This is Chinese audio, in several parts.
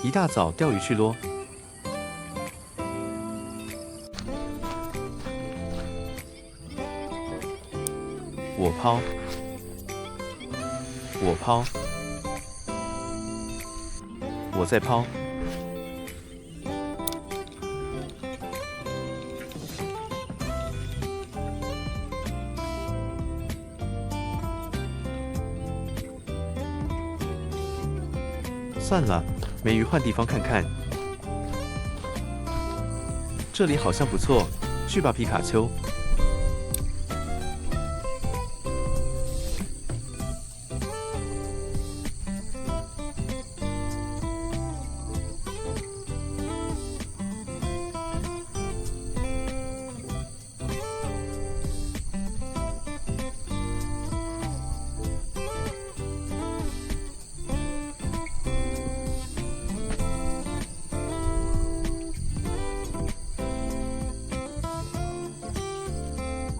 一大早钓鱼去咯。我抛，我抛，我再抛。算了，没鱼换地方看看。这里好像不错，去吧，皮卡丘。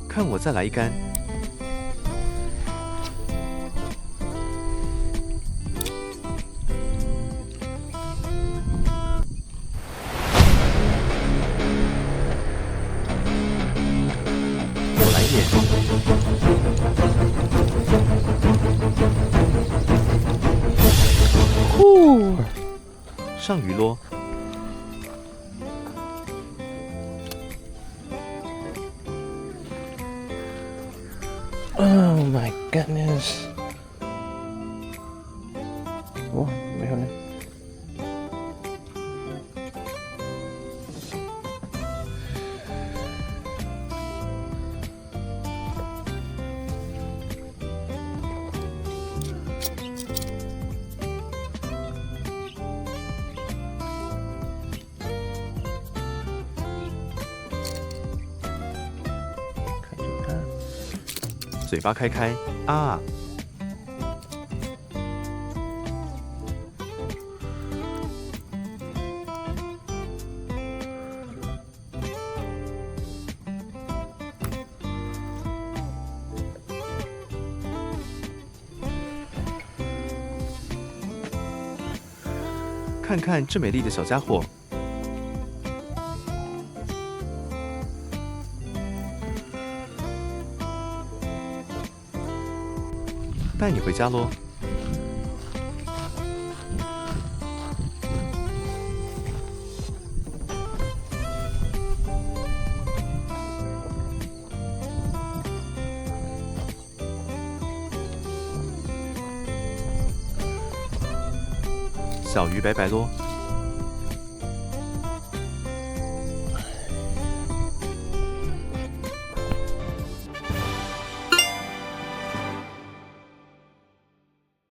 看我再来一杆！我来也！呼！上鱼咯！Oh my goodness. 哦，没有呢。看着它。嘴巴开开啊！看看这美丽的小家伙。带你回家咯。小鱼拜拜咯。